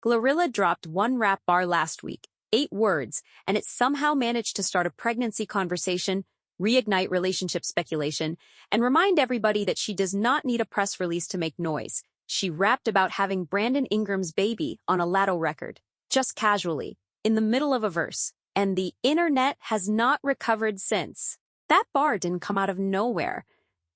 GloRilla dropped one rap bar last week, 8 words, and it somehow managed to start a pregnancy conversation, reignite relationship speculation, and remind everybody that she does not need a press release to make noise. She rapped about having Brandon Ingram's baby on a Latto record, just casually, in the middle of a verse, and the internet has not recovered since. That bar didn't come out of nowhere.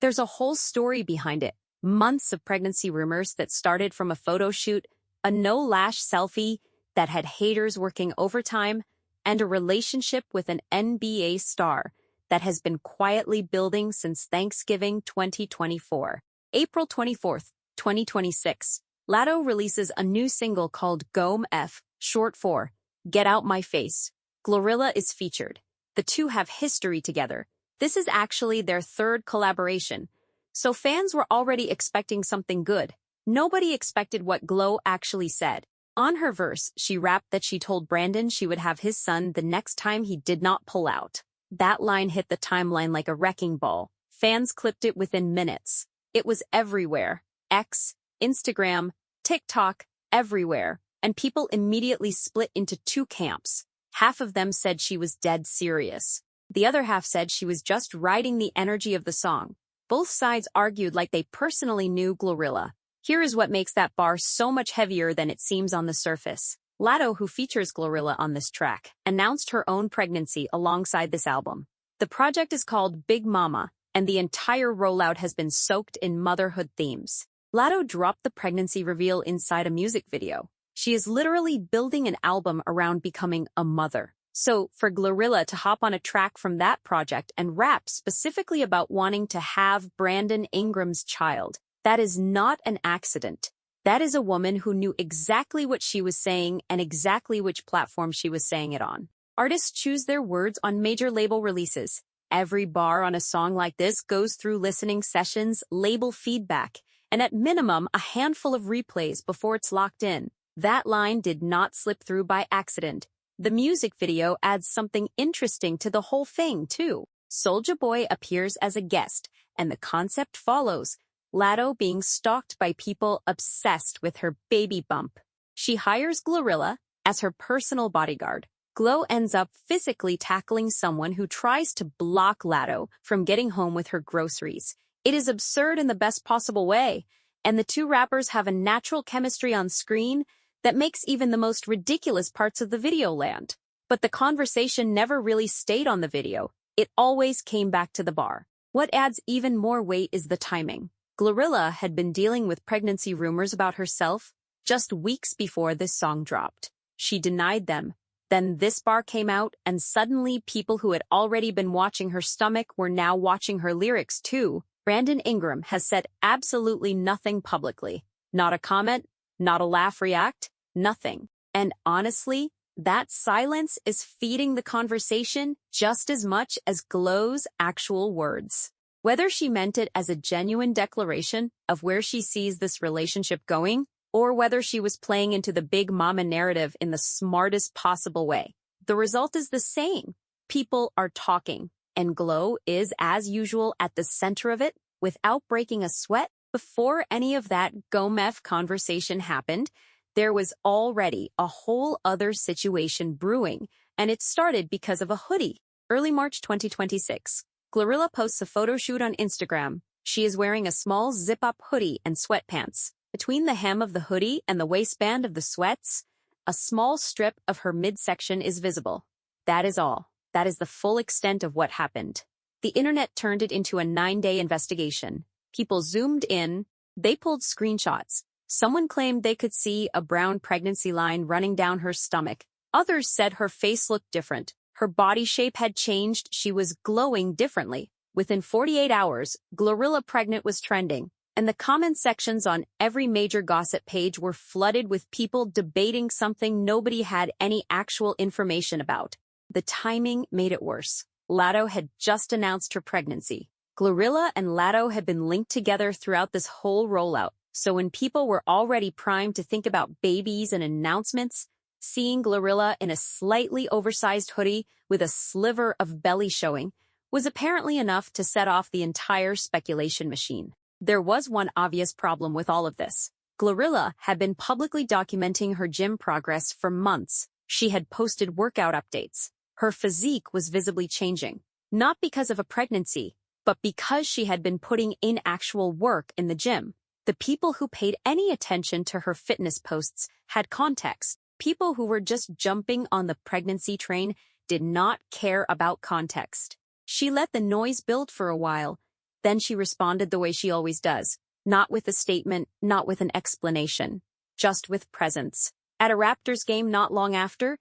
There's a whole story behind it. Months of pregnancy rumors that started from a photo shoot, a no-lash selfie that had haters working overtime, and a relationship with an NBA star that has been quietly building since Thanksgiving 2024. April 24th, 2026, Latto releases a new single called GOMF, short for Get Out My Face. GloRilla is featured. The two have history together. This is actually their third collaboration, so fans were already expecting something good. Nobody expected what Glo actually said. On her verse, she rapped that she told Brandon she would have his son the next time he did not pull out. That line hit the timeline like a wrecking ball. Fans clipped it within minutes. It was everywhere. X, Instagram, TikTok, everywhere. And people immediately split into two camps. Half of them said she was dead serious. The other half said she was just riding the energy of the song. Both sides argued like they personally knew GloRilla. Here is what makes that bar so much heavier than it seems on the surface. Latto, who features GloRilla on this track, announced her own pregnancy alongside this album. The project is called Big Mama, and the entire rollout has been soaked in motherhood themes. Latto dropped the pregnancy reveal inside a music video. She is literally building an album around becoming a mother. So, for GloRilla to hop on a track from that project and rap specifically about wanting to have Brandon Ingram's child, that is not an accident. That is a woman who knew exactly what she was saying and exactly which platform she was saying it on. Artists choose their words on major label releases. Every bar on a song like this goes through listening sessions, label feedback, and at minimum a handful of replays before it's locked in. That line did not slip through by accident. The music video adds something interesting to the whole thing, too. Soulja Boy appears as a guest, and the concept follows. Latto being stalked by people obsessed with her baby bump. She hires GloRilla as her personal bodyguard. Glo ends up physically tackling someone who tries to block Latto from getting home with her groceries. It is absurd in the best possible way, and the two rappers have a natural chemistry on screen that makes even the most ridiculous parts of the video land. But the conversation never really stayed on the video. It always came back to the bar. What adds even more weight is the timing. GloRilla had been dealing with pregnancy rumors about herself just weeks before this song dropped. She denied them. Then this bar came out, and suddenly people who had already been watching her stomach were now watching her lyrics too. Brandon Ingram has said absolutely nothing publicly. Not a comment, not a laugh react, nothing. And honestly, that silence is feeding the conversation just as much as Glo's actual words. Whether she meant it as a genuine declaration of where she sees this relationship going, or whether she was playing into the big mama narrative in the smartest possible way, the result is the same. People are talking, and Glo is, as usual, at the center of it, without breaking a sweat. Before any of that GOMF conversation happened, there was already a whole other situation brewing, and it started because of a hoodie. Early March 2026. GloRilla posts a photo shoot on Instagram. She is wearing a small zip-up hoodie and sweatpants. Between the hem of the hoodie and the waistband of the sweats, a small strip of her midsection is visible. That is all. That is the full extent of what happened. The internet turned it into a 9-day investigation. People zoomed in. They pulled screenshots. Someone claimed they could see a brown pregnancy line running down her stomach. Others said her face looked different. Her body shape had changed. She was glowing differently. Within 48 hours, GloRilla pregnant was trending, and the comment sections on every major gossip page were flooded with people debating something nobody had any actual information about. The timing made it worse. Latto had just announced her pregnancy. GloRilla and Latto had been linked together throughout this whole rollout, so when people were already primed to think about babies and announcements, seeing GloRilla in a slightly oversized hoodie with a sliver of belly showing was apparently enough to set off the entire speculation machine. There was one obvious problem with all of this. GloRilla had been publicly documenting her gym progress for months. She had posted workout updates. Her physique was visibly changing, not because of a pregnancy, but because she had been putting in actual work in the gym. The people who paid any attention to her fitness posts had context. People who were just jumping on the pregnancy train did not care about context. She let the noise build for a while. Then she responded the way she always does. Not with a statement, not with an explanation. Just with presence. At a Raptors game not long after,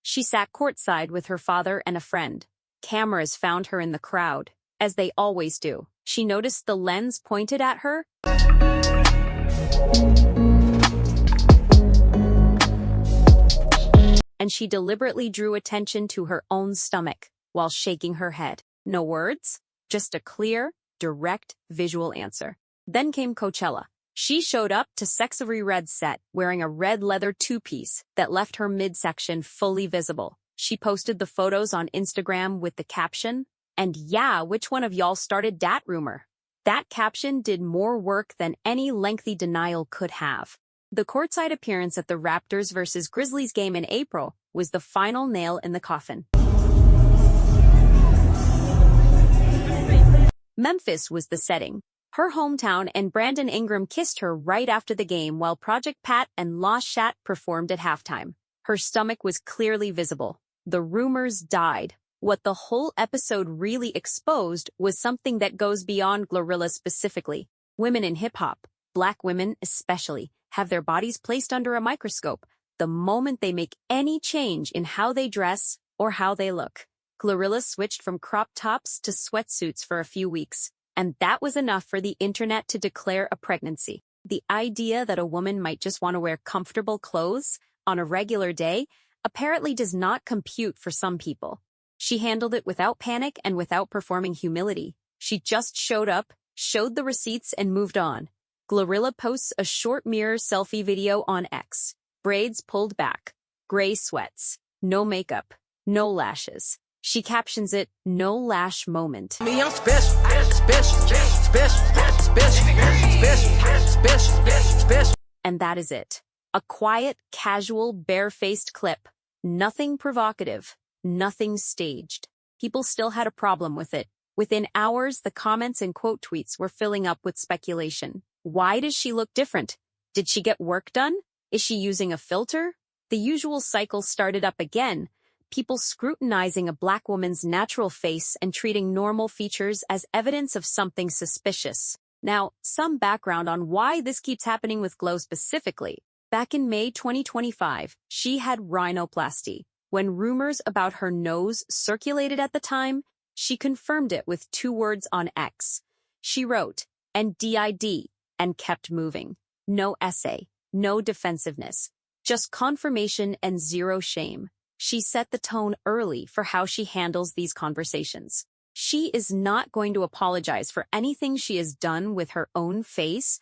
she sat courtside with her father and a friend. Cameras found her in the crowd, as they always do. She noticed the lens pointed at her. And she deliberately drew attention to her own stomach while shaking her head. No words, just a clear, direct visual answer. Then came Coachella. She showed up to Sexy Red's set wearing a red leather two-piece that left her midsection fully visible. She posted the photos on Instagram with the caption, "And yeah, which one of y'all started dat rumor?" That caption did more work than any lengthy denial could have. The courtside appearance at the Raptors vs. Grizzlies game in April was the final nail in the coffin. Memphis was the setting. Her hometown, and Brandon Ingram kissed her right after the game while Project Pat and La Chat performed at halftime. Her stomach was clearly visible. The rumors died. What the whole episode really exposed was something that goes beyond GloRilla specifically. Women in hip-hop, Black women especially, have their bodies placed under a microscope the moment they make any change in how they dress or how they look. GloRilla switched from crop tops to sweatsuits for a few weeks. And that was enough for the internet to declare a pregnancy. The idea that a woman might just want to wear comfortable clothes on a regular day apparently does not compute for some people. She handled it without panic and without performing humility. She just showed up, showed the receipts, and moved on. GloRilla posts a short mirror selfie video on X. Braids pulled back, gray sweats, no makeup, no lashes. She captions it, "No lash moment." Me, I'm special, special. And that is it. A quiet, casual, bare-faced clip. Nothing provocative, nothing staged. People still had a problem with it. Within hours, the comments and quote tweets were filling up with speculation. Why does she look different? Did she get work done? Is she using a filter? The usual cycle started up again. People scrutinizing a Black woman's natural face and treating normal features as evidence of something suspicious. Now, some background on why this keeps happening with Glo specifically. Back in May 2025, she had rhinoplasty. When rumors about her nose circulated at the time, she confirmed it with 2 words on X. She wrote, "And DID," and kept moving. No essay, no defensiveness, just confirmation and zero shame. She set the tone early for how she handles these conversations. She is not going to apologize for anything she has done with her own face,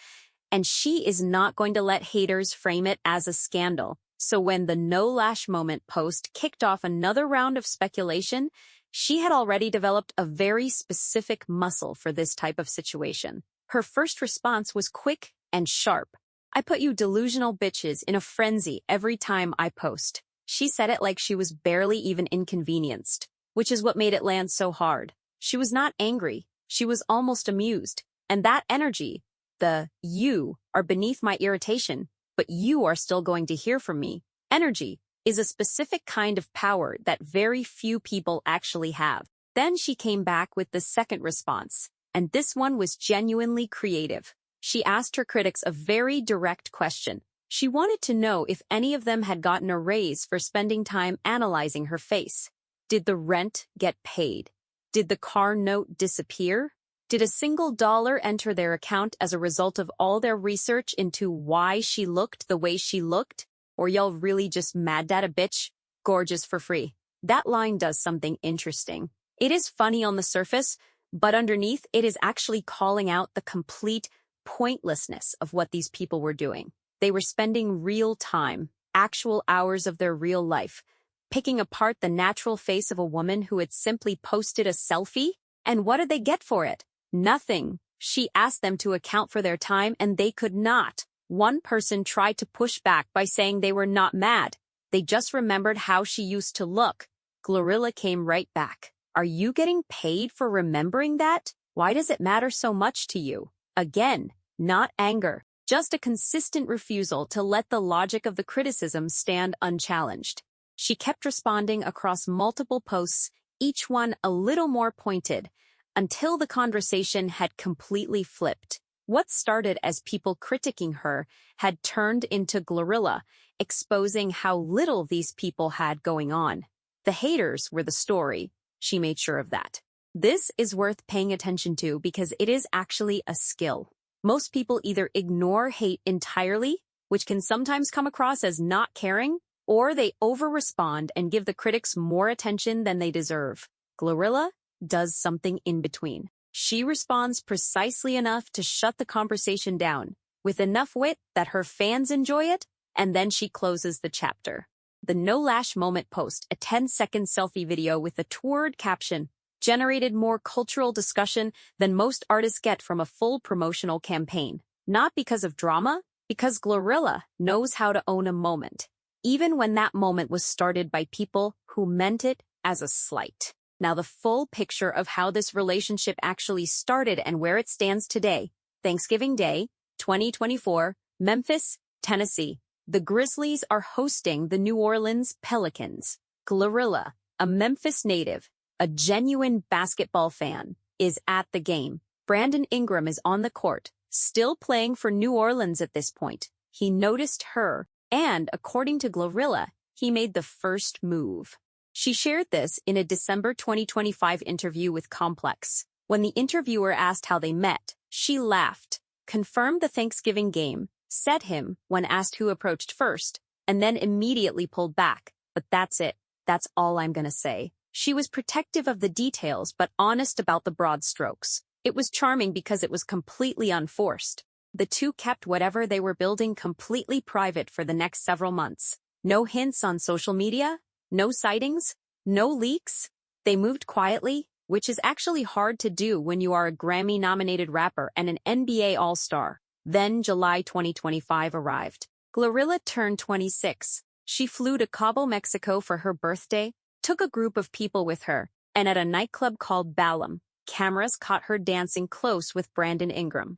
and she is not going to let haters frame it as a scandal. So when the no lash moment post kicked off another round of speculation, she had already developed a very specific muscle for this type of situation. Her first response was quick and sharp. "I put you delusional bitches in a frenzy every time I post." She said it like she was barely even inconvenienced, which is what made it land so hard. She was not angry. She was almost amused. And that energy, the "you are beneath my irritation, but you are still going to hear from me" energy, is a specific kind of power that very few people actually have. Then she came back with the second response, and this one was genuinely creative. She asked her critics a very direct question. She wanted to know if any of them had gotten a raise for spending time analyzing her face. Did the rent get paid? Did the car note disappear? Did a single dollar enter their account as a result of all their research into why she looked the way she looked? Or y'all really just mad at a bitch? Gorgeous for free. That line does something interesting. It is funny on the surface, but underneath it is actually calling out the complete pointlessness of what these people were doing. They were spending real time, actual hours of their real life, picking apart the natural face of a woman who had simply posted a selfie. And what did they get for it? Nothing. She asked them to account for their time, and they could not. One person tried to push back by saying they were not mad. They just remembered how she used to look. GloRilla came right back. Are you getting paid for remembering that? Why does it matter so much to you? Again, not anger, just a consistent refusal to let the logic of the criticism stand unchallenged. She kept responding across multiple posts, each one a little more pointed, until the conversation had completely flipped. What started as people critiquing her had turned into GloRilla, exposing how little these people had going on. The haters were the story. She made sure of that. This is worth paying attention to because it is actually a skill. Most people either ignore hate entirely, which can sometimes come across as not caring, or they over-respond and give the critics more attention than they deserve. GloRilla does something in between. She responds precisely enough to shut the conversation down, with enough wit that her fans enjoy it, and then she closes the chapter. The No Lash Moment post, a 10-second selfie video with a two-word caption, generated more cultural discussion than most artists get from a full promotional campaign. Not because of drama, because GloRilla knows how to own a moment, even when that moment was started by people who meant it as a slight. Now the full picture of how this relationship actually started and where it stands today. Thanksgiving Day, 2024, Memphis, Tennessee. The Grizzlies are hosting the New Orleans Pelicans. GloRilla, a Memphis native, a genuine basketball fan, is at the game. Brandon Ingram is on the court, still playing for New Orleans at this point. He noticed her, and according to GloRilla, he made the first move. She shared this in a December 2025 interview with Complex. When the interviewer asked how they met, she laughed, confirmed the Thanksgiving game, said him when asked who approached first, and then immediately pulled back. But that's it. That's all I'm gonna say. She was protective of the details but honest about the broad strokes. It was charming because it was completely unforced. The two kept whatever they were building completely private for the next several months. No hints on social media, no sightings, no leaks. They moved quietly, which is actually hard to do when you are a Grammy-nominated rapper and an NBA All-Star. Then July 2025 arrived. GloRilla turned 26. She flew to Cabo, Mexico for her birthday, took a group of people with her, and at a nightclub called Balam, cameras caught her dancing close with Brandon Ingram.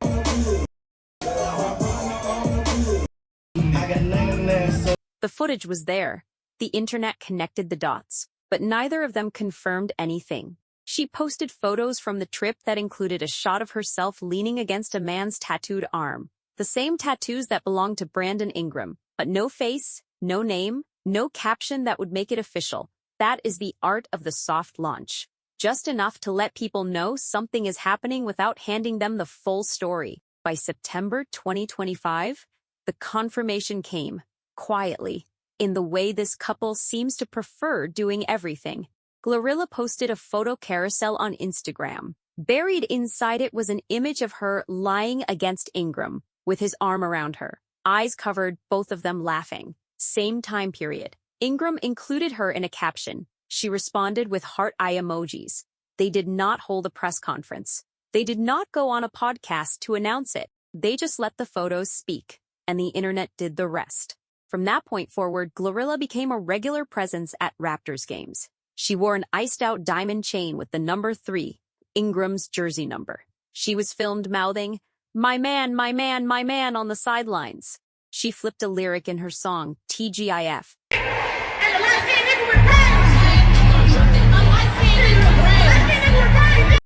The footage was there. The internet connected the dots, but neither of them confirmed anything. She posted photos from the trip that included a shot of herself leaning against a man's tattooed arm. The same tattoos that belonged to Brandon Ingram, but no face, no name, no caption that would make it official. That is the art of the soft launch. Just enough to let people know something is happening without handing them the full story. By September 2025, the confirmation came, quietly, in the way this couple seems to prefer doing everything. GloRilla posted a photo carousel on Instagram. Buried inside it was an image of her lying against Ingram, with his arm around her, eyes covered, both of them laughing. Same time period. Ingram included her in a caption. She responded with heart eye emojis. They did not hold a press conference. They did not go on a podcast to announce it. They just let the photos speak, and the internet did the rest. From that point forward, GloRilla became a regular presence at Raptors games. She wore an iced-out diamond chain with the number 3, Ingram's jersey number. She was filmed mouthing, "My man, my man, my man," on the sidelines. She flipped a lyric in her song, TGIF.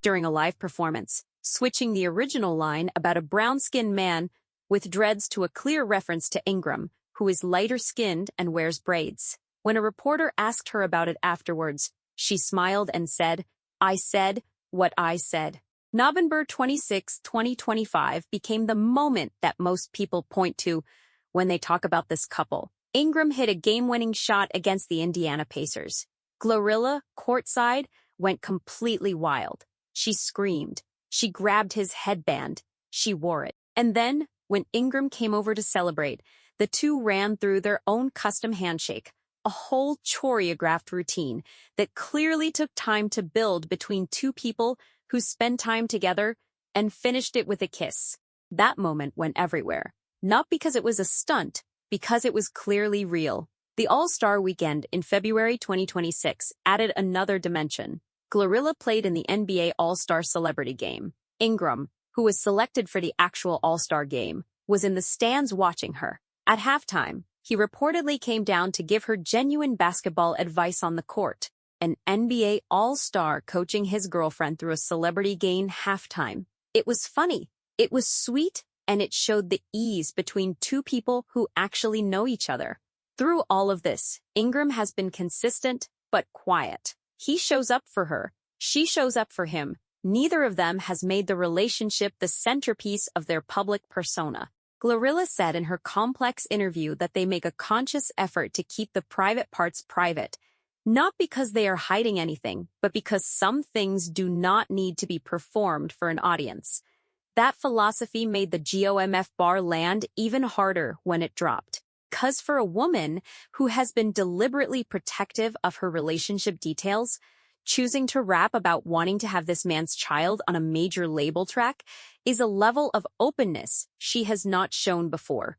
During a live performance, switching the original line about a brown-skinned man with dreads to a clear reference to Ingram, who is lighter-skinned and wears braids. When a reporter asked her about it afterwards, she smiled and said, "I said what I said." November 26, 2025 became the moment that most people point to when they talk about this couple. Ingram hit a game-winning shot against the Indiana Pacers. GloRilla, courtside, went completely wild. She screamed. She grabbed his headband. She wore it. And then, when Ingram came over to celebrate, the two ran through their own custom handshake, a whole choreographed routine that clearly took time to build between two people who spend time together, and finished it with a kiss. That moment went everywhere. Not because it was a stunt, because it was clearly real. The All-Star Weekend in February 2026 added another dimension. GloRilla played in the NBA All-Star Celebrity Game. Ingram, who was selected for the actual All-Star Game, was in the stands watching her. At halftime, he reportedly came down to give her genuine basketball advice on the court. An NBA All-Star coaching his girlfriend through a celebrity game halftime. It was funny, it was sweet, and it showed the ease between two people who actually know each other. Through all of this, Ingram has been consistent but quiet. He shows up for her. She shows up for him. Neither of them has made the relationship the centerpiece of their public persona. GloRilla said in her complex interview that they make a conscious effort to keep the private parts private, not because they are hiding anything, but because some things do not need to be performed for an audience. That philosophy made the GOMF bar land even harder when it dropped. 'Cause for a woman who has been deliberately protective of her relationship details, choosing to rap about wanting to have this man's child on a major label track is a level of openness she has not shown before.